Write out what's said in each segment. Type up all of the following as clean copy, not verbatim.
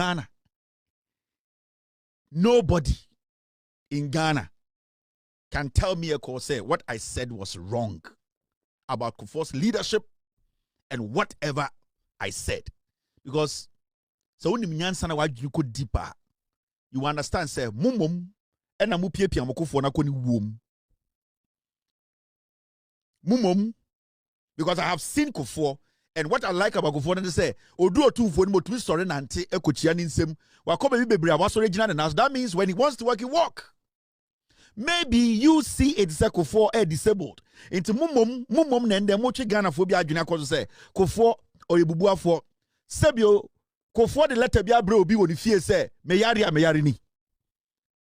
Ghana. Nobody in Ghana can tell me say what I said was wrong about Kufuor's leadership and whatever I said. Because so when you go deeper, you understand, say, mumum, and I'm upie pia Kufuor na koni womb. Mumum, because I have seen Kufuor, and what I like about Kufuor is say, Odu two for mo to sorry nante ekochia ninsem, wa come be bebre was original and that means when he wants to work, he work. Maybe you see it say Kufuor disabled. Into mumum nende mochi Ghana phobia adwena ko say Kufuor oyebubu afo. Sebio Kufuor the letter bia bre obi woni fie say me yare ni.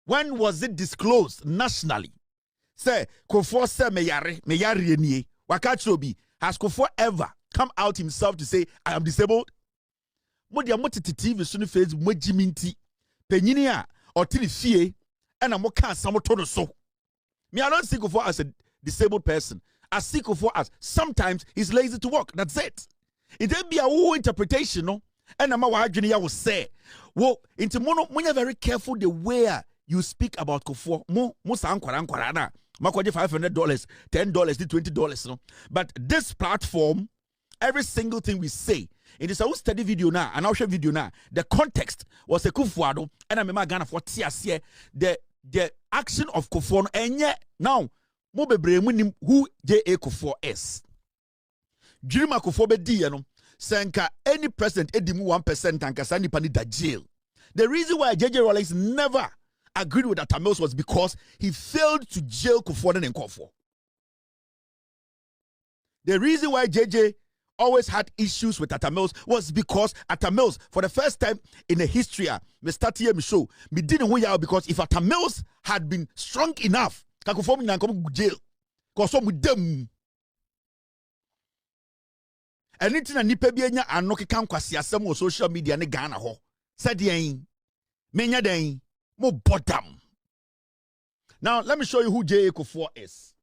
When was it disclosed nationally? Say Kufuor say me yare ni. Wakachi obi has Kufuor ever come out himself to say I am disabled? Modia motiti TV so ne Facebook mojiminti. Penyini a otiri fie and I'm okay so. Me, I don't see Kufuor as a disabled person. I see Kufuor as sometimes he's lazy to work. That's it. It may be a whole interpretation, no? And I'm will say, well, into mono, when you're very careful the way you speak about Kufuor, mo $500, $10, $20, no? But this platform, every single thing we say, it is a study video now, an outshare video now. The context was a Kufuor, and I'm Ghana for TSC, the action of Kufuor, and yet now, Mobebre who J.A. Kufuor is. Jirima Kufuor be di no senka any president edimu 1% anka sani pani da jail. The reason why JJ Rawlings never agreed with Atta Mills was because he failed to jail Kufuor and Kufuor. The reason why JJ always had issues with Atta Mills was because Atta Mills, for the first time in the history, me start here me show me didn't win out because if Atta Mills had been strong enough, Kufuor na come jail. Cause some with them. Anything a nipa bi anya anoke kan kwase asem on social media ne Ghana ho. Said yen. Menya den mo bottom. Now let me show you who J.A. Kufuor is.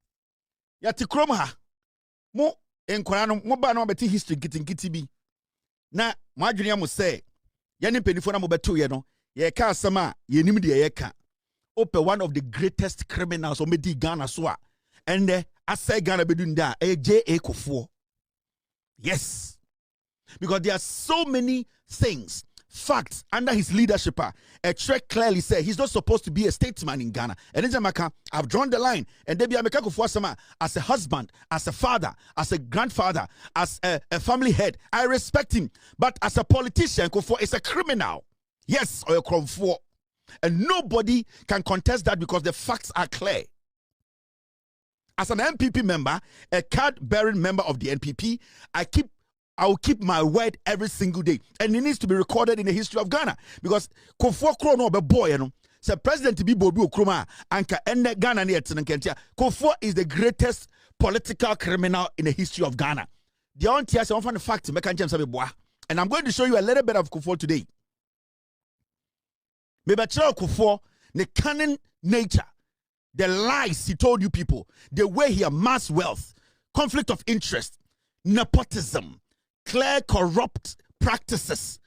Yati krom ha. Mo enkwara no mo ba na beti history kitin bi. Na mo adwene am say ye ne penifo na mo beto ye no. Ye ka asem a ye nim de ye ka. Ope one of the greatest criminals o medi Ghana so a. And I say Ghana bedun da J.A. Kufuor. Yes. Because there are so many things, facts under his leadership. A track clearly said he's not supposed to be a statesman in Ghana. And in Jamaica, I've drawn the line. And Debbie Ameka Kufuor Sama, as a husband, as a father, as a grandfather, as a family head, I respect him. But as a politician, Kufuor is a criminal. Yes, or a Kufuor. And nobody can contest that because the facts are clear. As an NPP member, a card-bearing member of the NPP, I will keep my word every single day. And it needs to be recorded in the history of Ghana. Because Kufuor Krono be boy, you know. So President to be Bobi Okroma, Anka Ende Ghana ni Kentia. Kufuor is the greatest political criminal in the history of Ghana. The only thing I want the fact, and I'm going to show you a little bit of Kufuor today. Maybe Kufuor, the cunning nature. The lies he told you people, the way he amassed wealth, conflict of interest, nepotism, clear corrupt practices,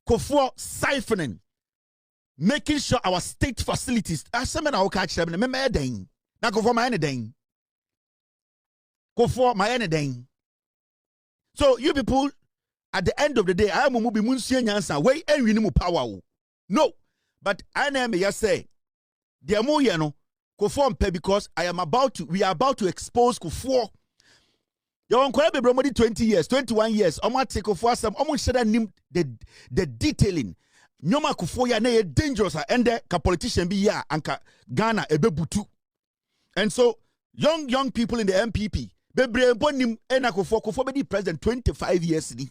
Kufuor siphoning, making sure our state facilities. So you people, at the end of the day, I am moving munsi way and we need power. No, but I name ya say, the more you know. Kufuor because we are about to expose Kufuor. You want to be 20 years, 21 years. I'm going to take Kufuor some. I'm going to share the detailing. Nyoma Kufuor ya ne dangerous and the politician be ya anka Ghana ebe butu. And so young people in the NPP, bebre bonim ena Kufuor be the president 25 years ni,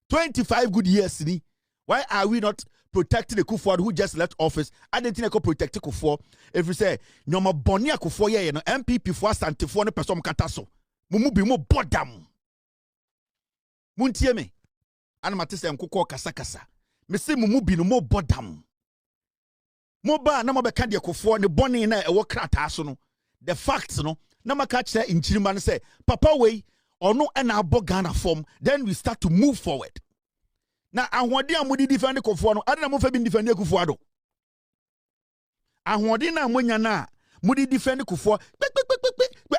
25 good years ni. Why are we not protecting the Kufuor who just left office? I didn't think I could protect the Kufuor. If you say, no more Bonia Kufuor, you know, MPP for Santifo, no person kataso. Mumu be more bodam. Muntie me. Anamatese mkuko kasakasa. Me say mumu be no more bodam. Moba na mabeka de Kufuor ne boni na ewo krata no. The facts no. Na maka kire in Chiriman say, Papa way or no ena abo Ghana form. Then we start to move forward. na ahwode amudi defend Kufuor no ade na mo fa bi defend Kufuor do ahwode na monya na mudi defend Kufuor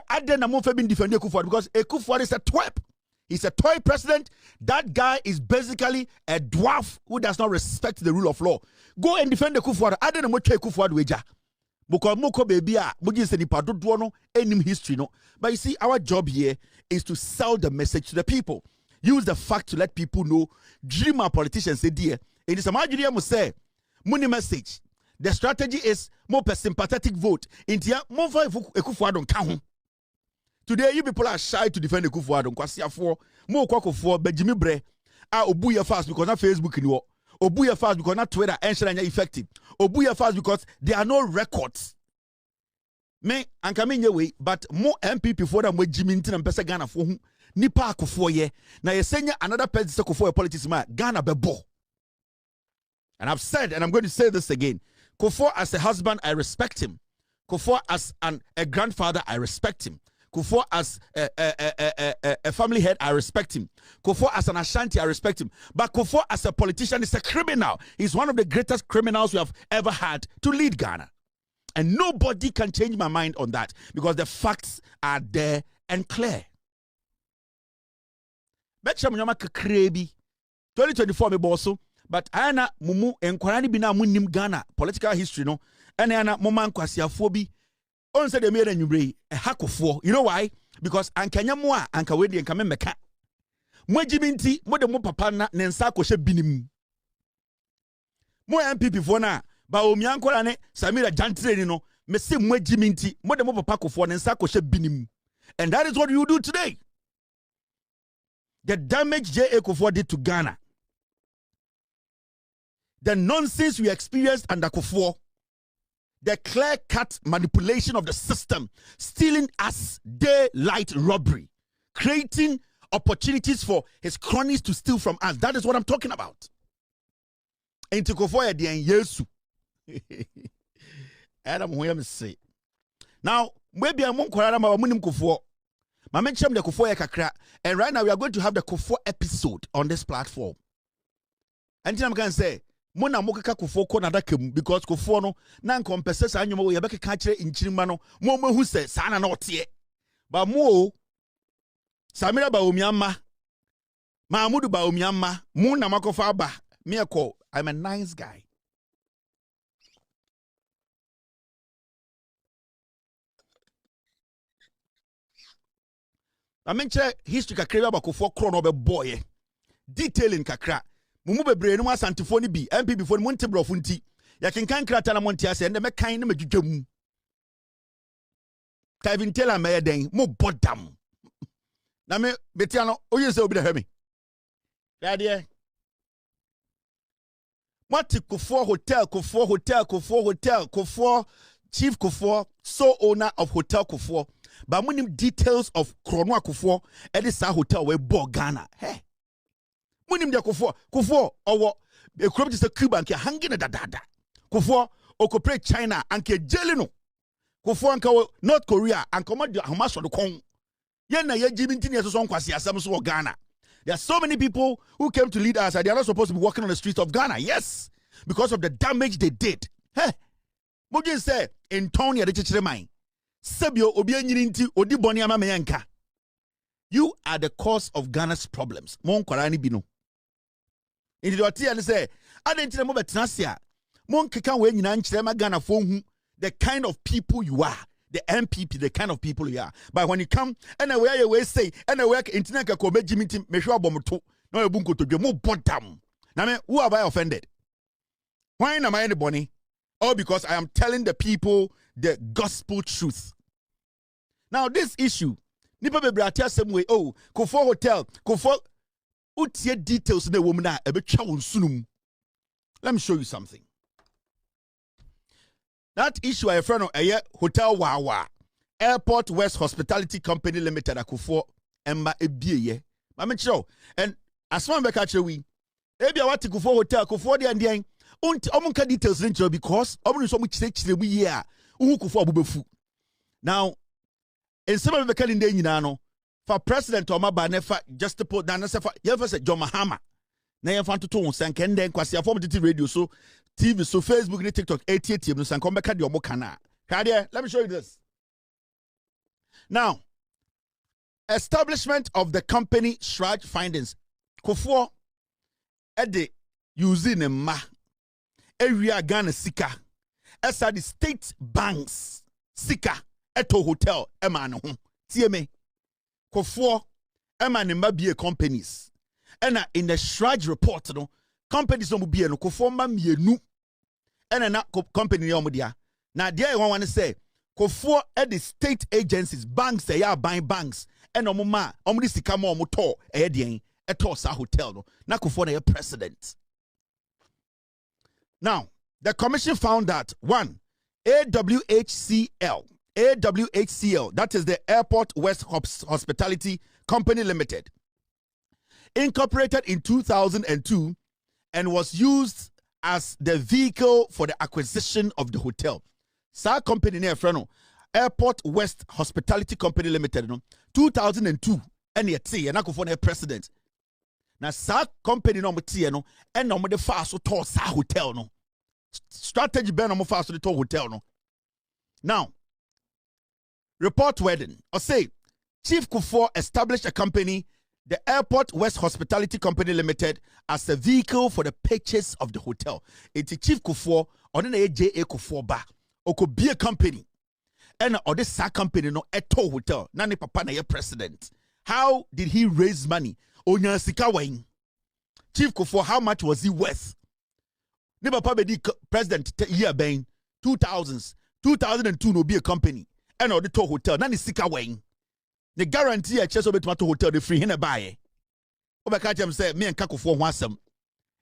ade na mo fa bi defend Kufuor because Kufuor is a twerp. He's a toy president. That guy is basically a dwarf who does not respect the rule of law. Go and defend the Kufuor. I don't know what Kufuor weja. Because moko baby muji se nipa dodo no enim history no. But you see, our job here is to sell the message to the people. Use the fact to let people know. Dream our politicians say dear. It is a majority must say money message. The strategy is more sympathetic vote. Intia more for Kufuor don't count. Today, you people are shy to defend the Kufuor. Kwasiafo, mo Kufuor, Benjamin Bre, obuya fast because not Facebook anymore. Obuya fast because not Twitter, and effective. Obuya fast because there are no records. Me, and come in your way, but more NPP for them with Jimmy and Pesa Ghana for whom Nipa Kufuor ye. Now you send another person Kufuor politics man, Ghana bebo. And I've said, and I'm going to say this again. Kufuor as a husband, I respect him. Kufuor as a grandfather, I respect him. Kufuor as a family head, I respect him. Kufuor as an Ashanti, I respect him. But Kufuor as a politician is a criminal. He's one of the greatest criminals we have ever had to lead Ghana. And nobody can change my mind on that because the facts are there and clear. 2024 me bosso, but ana mumu enkwara ni bina munim Ghana political history no. Ana moma nkwasiafo bi on said the mere nyumre a Kufuor. You know why? Because ankanya mo a anka we de anka meka. Mo jiminti mo de mo papa na ne nsa akɔhye binim. Mo NPP fo na ba omiankola ne Samira Jantreni no me se mo jiminti mo de mo papa Kufuor ne nsa akɔhye binim. And that is what you do today. The damage J.A. Kufuor did to Ghana. The nonsense we experienced under Kufuor. The clear-cut manipulation of the system, stealing us daylight robbery, creating opportunities for his cronies to steal from us. That is what I'm talking about. And to Kufuor the Yesu. Adam Williams say. Now, maybe I'm munim Kufuor. My mention the Kufuor kakra. And right now we are going to have the Kufuor episode on this platform. And I'm going to say, Mona mokeka Kufuor ko nadaka because Kufuor no na nkompese sa anwoma wo yebeka ka kire nchirima no mo mahu se sa na ote ba mo Samira ba omiamma Mahmudu ba omiamma mo na makofa ba me ekọ I'm a nice guy. I mention history kakra ba Kufuor kro no be boy detailing kakra mumu bebre no asantefo ni bi NPP fo ni monte brofo nti ya kenkan krata na monte ase ende me kan na madwudwam Kevin Taylor me den mo bodam na me betia no oye se obi da hwe me rade what Kufuor hotel Kufuor chief Kufuor sole owner of hotel Kufuor but munim details of Krono Kufuor e dis hotel we bo Ghana hey munim de Kufuor owo e krom just a Cuba anke hanging da Kufuor okopre China anke jeli no Kufuor anke North Korea anke mo de ahomaso do kon ye na ye jibinti ne so nkwase asem so Ghana. There are so many people who came to lead us and they are not supposed to be walking on the streets of Ghana. Yes, because of the damage they did. Hey, Mojin say in Tony de chichire man sebio obi anyini nti odi boni ama meyanka. You are the cause of Ghana's problems. Mon kwarani bino. In the tea and say, I didn't tell you about Mon keka we nyina nchire ma Ghana fo hu the kind of people you are. The NPP, the kind of people you are. But when you come, and where you say, and where internet can come, Jimmy, make sure Bomoto, no bunko to be more bottom. Now, who have I offended? Why am I anybody? Oh, because I am telling the people the gospel truth. Now, this issue, Nipa Bebratia same way, oh, Kufuor Hotel, Kufuor, utie details in the woman, a bit chow sunum. Let me show you something. That issue I friend of a Hotel Wawa Airport West Hospitality Company Limited a Kufuor Emma Ebie. Mama show and as one back at we maybe I want to Kufuor Hotel Kufuor the and omunka details in because omun so much say we year Kufuor bubefu. Now in some of the calendar nyina no for president or ma ba nefa just to put down say John Mahama na yɛmfa ntoto wo nsa nkɛndɛ nkwasiafoɔ mtete radio so TV so Facebook ne TikTok 88 no sankom bɛka de ɔmo kana kadeɛ. Let me show you this. Now, establishment of the company Shraj findings. Kufuor ede using a ma area Ghana sika esa the state banks sika eto hotel ema ne ho tie me. Kufuor ema ne ma bie companies ena in the Shraj report no companies no mu bie no Kufuor ma mienu ena na company ne omodia na dia e wan say Kufuor the state agencies banks they are buying banks and omuma omudi sika mo omoto edien eto sa hotel no na Kufuor na president. Now the commission found that one AWHCL that is the Airport West Hospitality Company Limited, incorporated in 2002 and was used as the vehicle for the acquisition of the hotel. Sa company near Freno, Airport West Hospitality Company Limited, no 2002, and yet see, and I go for the president. Now, sa company no no, and no the fast to sa hotel no. Strategy ben no fast to the hotel no. Now, report wedding or say Chief Kufuor established a company, the Airport West Hospitality Company Limited, as a vehicle for the purchase of the hotel. It's Chief Kufuor on an AJA Kufuor ba. Or could be a company and or this company no eto hotel nani papa na ye president. How did he raise money? Onya sika wain. Chief Kufuor, how much was he worth? Ne papa be di president year bain 2002 no be a company and or the to hotel nani sika wain. The guarantee a chest of tomato hotel the free hina buy. Obeka chem say me and Kufuor ho asem.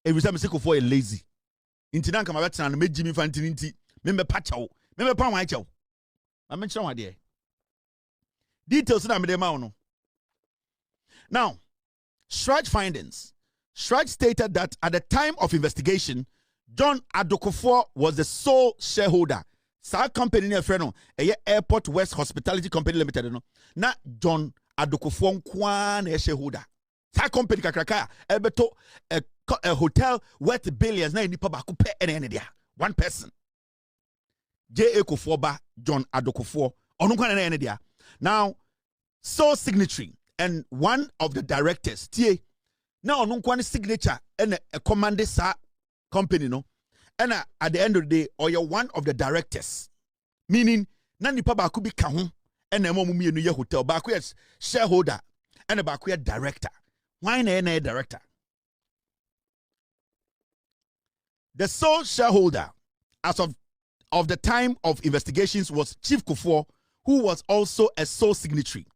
E wi say me Kufuor e lazy. Inti na kama betina no meji mi fantini nti me pachaw me pa wan chaw am mention wa de details na me de ma no. Now, Shraj findings. Shraj stated that at the time of investigation, John Adokufuor was the sole shareholder. Sa company near Freno, a Airport West Hospitality Company Limited, no. Na John Adokufuor kwan a shareholder. Sa company kakraka ebeto a hotel worth billions na nipa ba ko pe ene dia. One person. J.A. Kufuor ba John Adokufuor. Now, sole signatory and one of the directors. Tie. Now, onunkwane signature and a command sa company no. And at the end of the day, or you're one of the directors. Meaning, nani pa ba kubi kahun and a momu mi ye hotel. Ba ku shareholder and a ba ku director. Why na director? The sole shareholder as of the time of investigations was Chief Kufuor, who was also a sole signatory.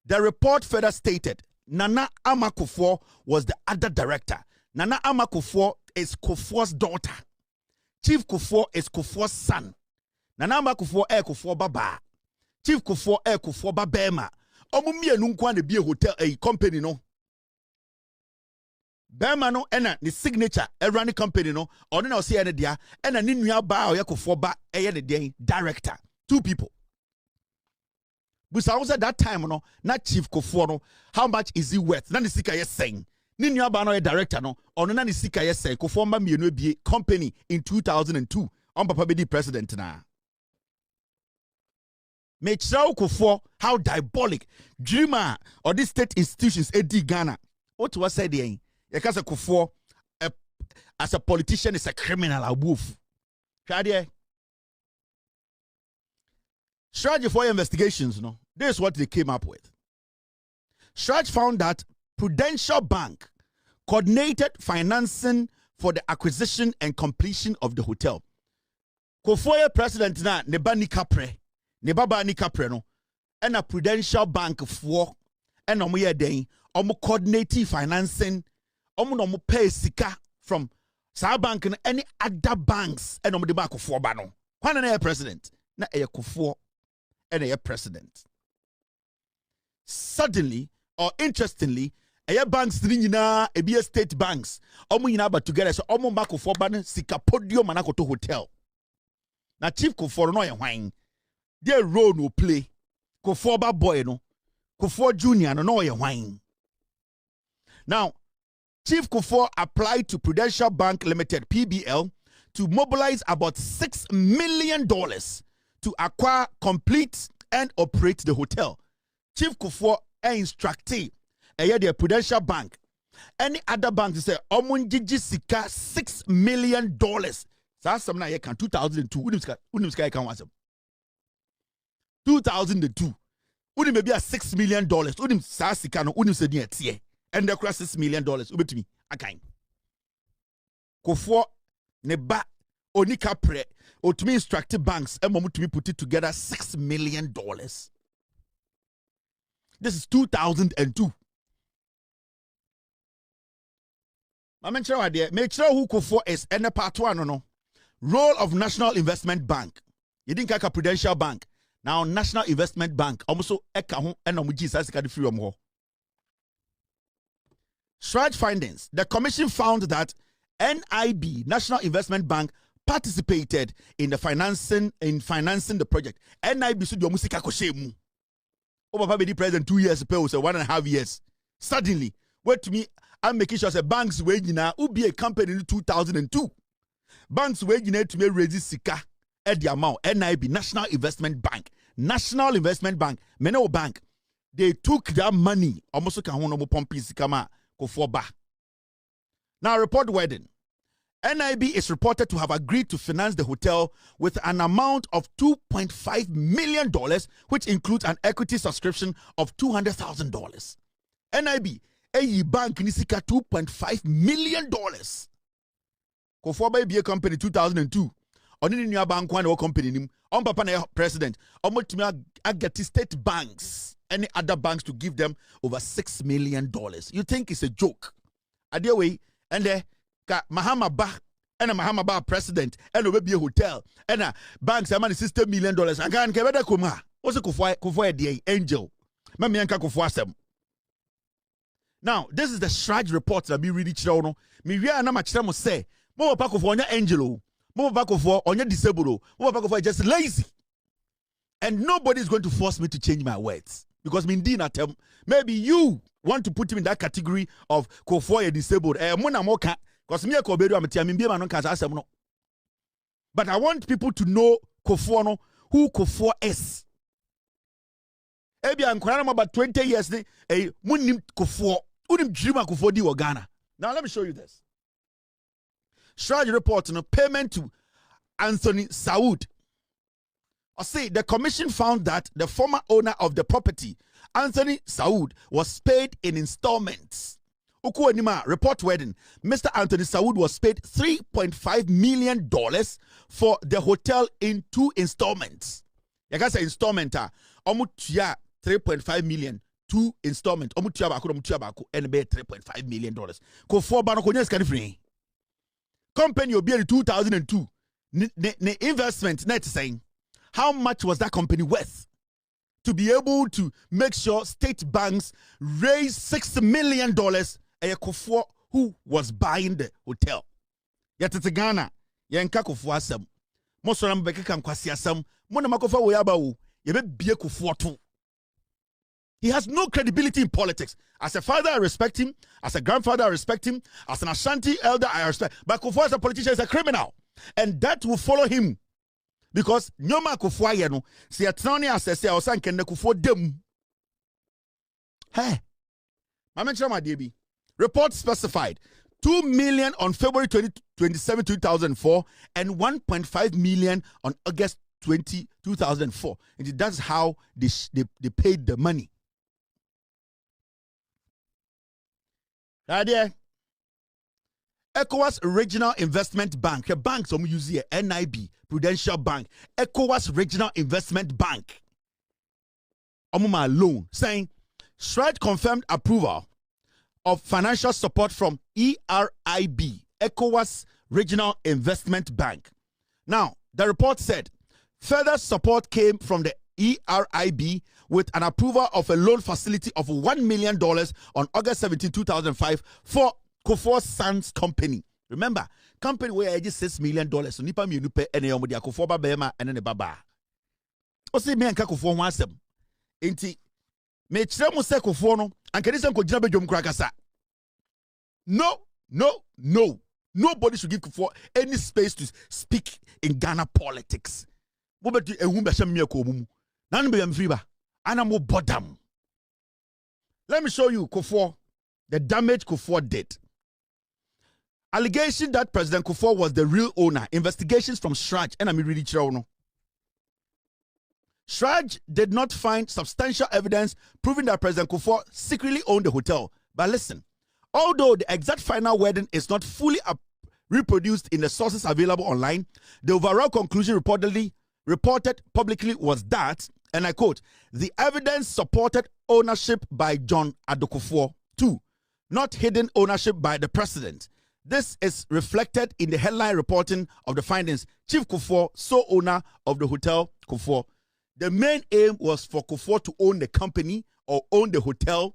The report further stated Nana Ama Kufuor was the other director. Nana Ama Kufuor is Kufuor's daughter. Chief Kufuor is Kufuor's son. Nana Ama Kufuor Kufuor baba. Chief Kufuor Kufuor babema. Omumi enunkwa ne bi hotel a company no. Bema no ena ni signature run company no ono na osi ene dia ena ni nua ba o Kufuor ba eye ne dia director. Two people. But I was at that time no na Chief Kufuor no how much is he worth? Na ni sika ye saying. Ni nua ba no director no ono na ni sika ye saying Kufuor ma mienu ebie company in 2002 on papa be the president na. Make sure Kufuor how diabolic dreamer or these state institutions edi Ghana. What was said there? Because Kufuor as a politician is a criminal, a wolf. Shraj for investigations, no. This is what they came up with. Shraj found that Prudential Bank coordinated financing for the acquisition and completion of the hotel. Kufuor president na neba ni kapre, neba ba ni kapre no, and a Prudential Bank for and omo ye den, omo coordinating financing. Omo no mo pay sika from sa bank and any other banks and omo de ba Kufuor ba no. Kwan na president na Kufuor and president. Suddenly or interestingly, banks nyina be state banks. Omo nyina ba together so omo ba Kufuor ba sika podium na koto hotel. Na Chief Kufuor no ye hwan. Their role no play. Kufuor ba boy no. Kufuor Junior no ye hwan. Now, Chief Kufuor applied to Prudential Bank Limited, PBL, to mobilize about $6 million to acquire, complete, and operate the hotel. Chief Kufuor instructed the Prudential Bank, any other bank to say, Omunjiji Sika $6 million. That's something I can 2002. Unimska can want 2002. Unim maybe a $6 million. Unim Sasika no unim se near tie. And the cross $6 million. Ubet me. Akain. Kufuor neba onika pre or to me instructed banks and to me put it together $6 million. This is 2002. I mention idea. Make sure who Kufuor is and part one no. Role of National Investment Bank. You didn't catch a Prudential Bank. Now National Investment Bank. Also eka ho and omuji sasika di free ho. Strike findings. The commission found that NIB, National Investment Bank, participated in the financing the project. NIB so do musika ko shemu. Papa be the president 2 years ago, so 1.5 years. Suddenly, wait to me, I'm making sure that banks wage now will be a company in 2002. Banks wage now to me raise sika at the amount. NIB, National Investment Bank. National Investment Bank, Meno Bank. They took that money. Almost can one pompi sikama Kufuor ba. Now report wedding. NIB is reported to have agreed to finance the hotel with an amount of $2.5 million, which includes an equity subscription of $200,000. NIB, a bank nisika $2.5 million. Kufuor be a company 2002. Only new bank one company on papa na president. Almost to me I get state banks, any other banks to give them over $6 million. You think it's a joke? Adia way and there. Mahama Ba and a Mahama Ba president and a hotel and a banks a money $60 million. I can't get better kuma. Also Kufuor the angel. Mamianka Kufuor sem. Now, this is the Shraj report that be really children. Me we are na machira mo say, mo pa Kufuor onya angel, mo pa Kufuor onya disabled, mo pa Kufuor just lazy. And nobody is going to force me to change my words because me ndi na tem. Maybe you want to put him in that category of Kufuor disabled. Because me but I want people to know Kufuor no, who Kufuor is. Ebi an about 20 years ni munim Kufuor, unim dreamer Kufuor di Ghana. Now let me show you this. Shraj report on payment to Anthony Saud. I say the commission found that the former owner of the property, Anthony Saud, was paid in installments. Report wedding. Mr. Anthony Saud was paid $3.5 million for the hotel in 2 installments. You can say installment. Omutia $3.5 million. 2 installment. Omutia bako and be $3.5 million. Kufuor bano konyes can free. Company obi in 2002. The investment net saying how much was that company worth to be able to make sure state banks raise $6 million. Kufuor who was buying the hotel. Yet it's Ghana. Yanka Kufuor asem. Mosoram beke kan kwasi asem. Mona makofa wo yaba wo. Yebe bie Kufuor too. He has no credibility in politics. As a father, I respect him. As a grandfather, I respect him. As an Ashanti elder, I respect. But Kufuor as a politician is a criminal. And that will follow him. Because nyoma Kufuor yeno. Si atroni asese osan kende Kufuor dem. Hey. Mama chama debi. Report specified 2 million on February 27, 2004 and 1.5 million on August 20, 2004. And that's how they paid the money. Idea. ECOWAS Regional Investment Bank. The banks some use here, NIB, Prudential Bank, ECOWAS Regional Investment Bank. Omuma loan saying Stride confirmed approval of financial support from ERIB, ECOWAS Regional Investment Bank. Now, the report said further support came from the ERIB with an approval of a loan facility of $1 million on August 17, 2005 for Kufuor's son's company. Remember, company where I just $6 million. So nipa mi nupe ene yomo dia Kufuor ba bema ene ne baba. Osi me anka Kufuor ho asem. Enti me kire mo se Kufuor no anka ni se ko gina bedwom kura kasa. No. Nobody should give Kufuor any space to speak in Ghana politics. Let me show you Kufuor, the damage Kufuor did. Allegation that President Kufuor was the real owner. Investigations from Shraj. And I'm really sure. Shraj did not find substantial evidence proving that President Kufuor secretly owned the hotel. But listen, although the exact final wording is not fully reproduced in the sources available online, the overall conclusion reported publicly was that, and I quote, the evidence supported ownership by John Kufuor. 2. Not hidden ownership by the president. This is reflected in the headline reporting of the findings. Chief Kufuor, sole owner of the hotel Kufuor. The main aim was for Kufuor to own the company or own the hotel